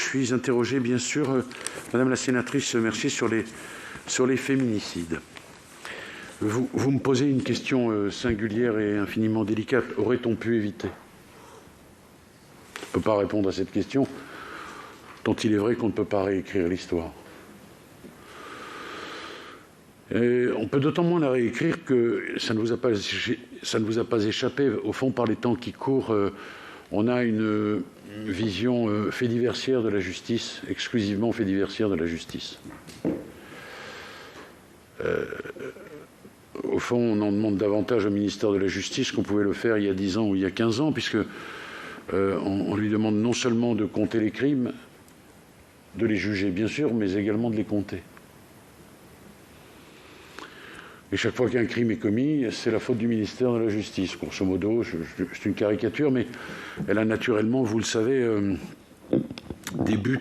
suis interrogé, bien sûr, Madame la sénatrice Mercier, sur les féminicides. Vous me posez une question singulière et infiniment délicate. Aurait-on pu éviter ? On ne peut pas répondre à cette question, tant il est vrai qu'on ne peut pas réécrire l'histoire. On peut d'autant moins la réécrire que ça ne vous a pas échappé. Au fond, par les temps qui courent, on a une vision fait diversière de la justice, exclusivement fait diversière de la justice. Au fond, on en demande davantage au ministère de la Justice qu'on pouvait le faire il y a 10 ans ou il y a 15 ans, puisque on lui demande non seulement de compter les crimes, de les juger bien sûr, mais également de les compter. Et chaque fois qu'un crime est commis, c'est la faute du ministère de la Justice. Grosso modo, c'est une caricature, mais elle a naturellement, vous le savez, des buts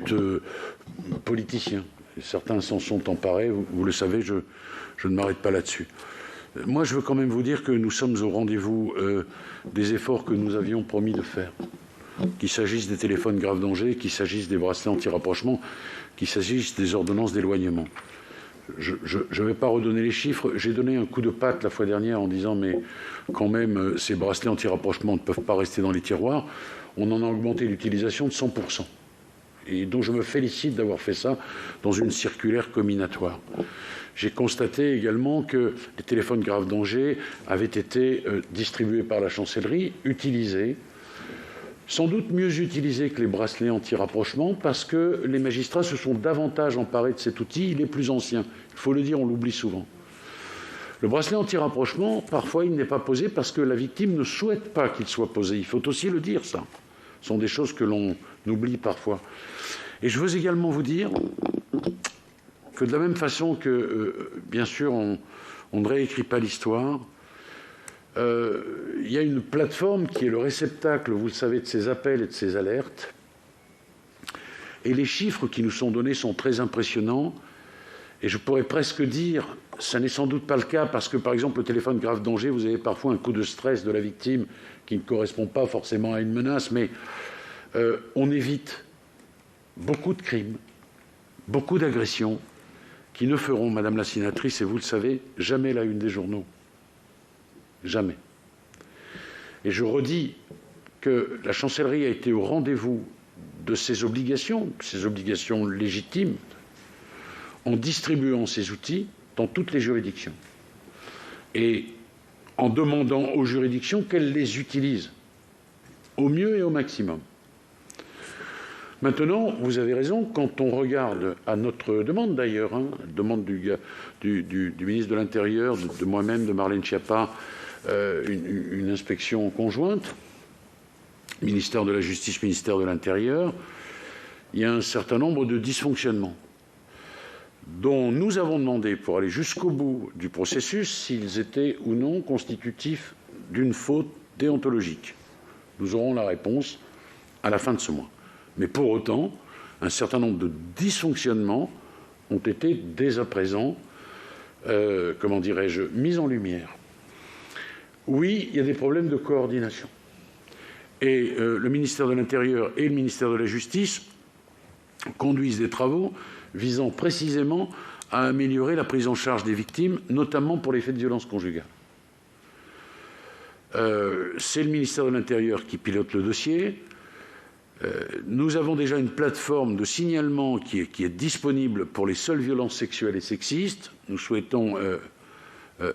politiciens. Et certains s'en sont emparés, vous le savez, je ne m'arrête pas là-dessus. Moi, je veux quand même vous dire que nous sommes au rendez-vous des efforts que nous avions promis de faire. Qu'il s'agisse des téléphones grave danger, qu'il s'agisse des bracelets anti-rapprochement, qu'il s'agisse des ordonnances d'éloignement. Je ne vais pas redonner les chiffres. J'ai donné un coup de patte la fois dernière en disant mais quand même, ces bracelets anti-rapprochement ne peuvent pas rester dans les tiroirs. On en a augmenté l'utilisation de 100%. Et donc je me félicite d'avoir fait ça dans une circulaire combinatoire. J'ai constaté également que les téléphones grave danger avaient été distribués par la chancellerie, utilisés, sans doute mieux utilisés que les bracelets anti-rapprochement, parce que les magistrats se sont davantage emparés de cet outil. Il est plus ancien. Il faut le dire, on l'oublie souvent. Le bracelet anti-rapprochement, parfois, il n'est pas posé parce que la victime ne souhaite pas qu'il soit posé. Il faut aussi le dire, ça. Ce sont des choses que l'on oublie parfois. Et je veux également vous dire que de la même façon que, bien sûr, on ne réécrit pas l'histoire, il y a une plateforme qui est le réceptacle, vous le savez, de ces appels et de ces alertes. Et les chiffres qui nous sont donnés sont très impressionnants. Et je pourrais presque dire, ça n'est sans doute pas le cas, parce que, par exemple, le téléphone grave danger, vous avez parfois un coup de stress de la victime qui ne correspond pas forcément à une menace, mais on évite beaucoup de crimes, beaucoup d'agressions, qui ne feront, Madame la sénatrice, et vous le savez, jamais la une des journaux. Jamais. Et je redis que la chancellerie a été au rendez-vous de ses obligations légitimes, en distribuant ces outils dans toutes les juridictions. Et en demandant aux juridictions qu'elles les utilisent au mieux et au maximum. Maintenant, vous avez raison, quand on regarde à notre demande d'ailleurs, demande du ministre de l'Intérieur, de moi-même, de Marlène Schiappa, une inspection conjointe, ministère de la Justice, ministère de l'Intérieur, il y a un certain nombre de dysfonctionnements dont nous avons demandé, pour aller jusqu'au bout du processus, s'ils étaient ou non constitutifs d'une faute déontologique. Nous aurons la réponse à la fin de ce mois. Mais pour autant, un certain nombre de dysfonctionnements ont été dès à présent, mis en lumière. Oui, il y a des problèmes de coordination. Et le ministère de l'Intérieur et le ministère de la Justice conduisent des travaux visant précisément à améliorer la prise en charge des victimes, notamment pour les faits de violence conjugale. C'est le ministère de l'Intérieur qui pilote le dossier. Nous avons déjà une plateforme de signalement qui est disponible pour les seules violences sexuelles et sexistes. Nous souhaitons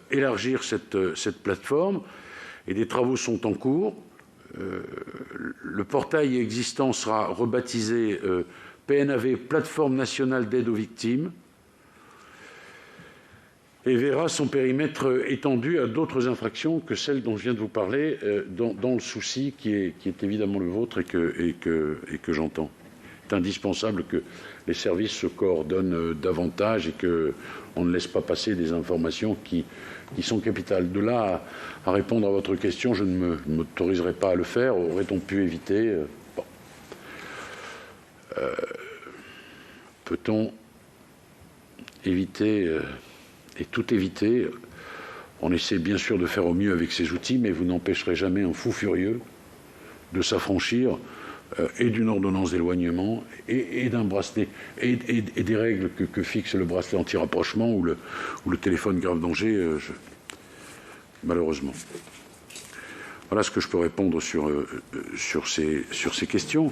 élargir cette plateforme et des travaux sont en cours. Le portail existant sera rebaptisé PNAV, Plateforme nationale d'aide aux victimes, et verra son périmètre étendu à d'autres infractions que celles dont je viens de vous parler, dans le souci qui est évidemment le vôtre et que j'entends. C'est indispensable que les services se coordonnent davantage et qu'on ne laisse pas passer des informations qui sont capitales. De là à répondre à votre question, je ne m'autoriserai pas à le faire. Aurait-on pu éviter bon. Peut-on éviter et tout éviter? On essaie bien sûr de faire au mieux avec ces outils, mais vous n'empêcherez jamais un fou furieux de s'affranchir et d'une ordonnance d'éloignement et d'un bracelet et des règles que fixe le bracelet anti-rapprochement ou le téléphone grave danger, malheureusement. Voilà ce que je peux répondre sur ces questions.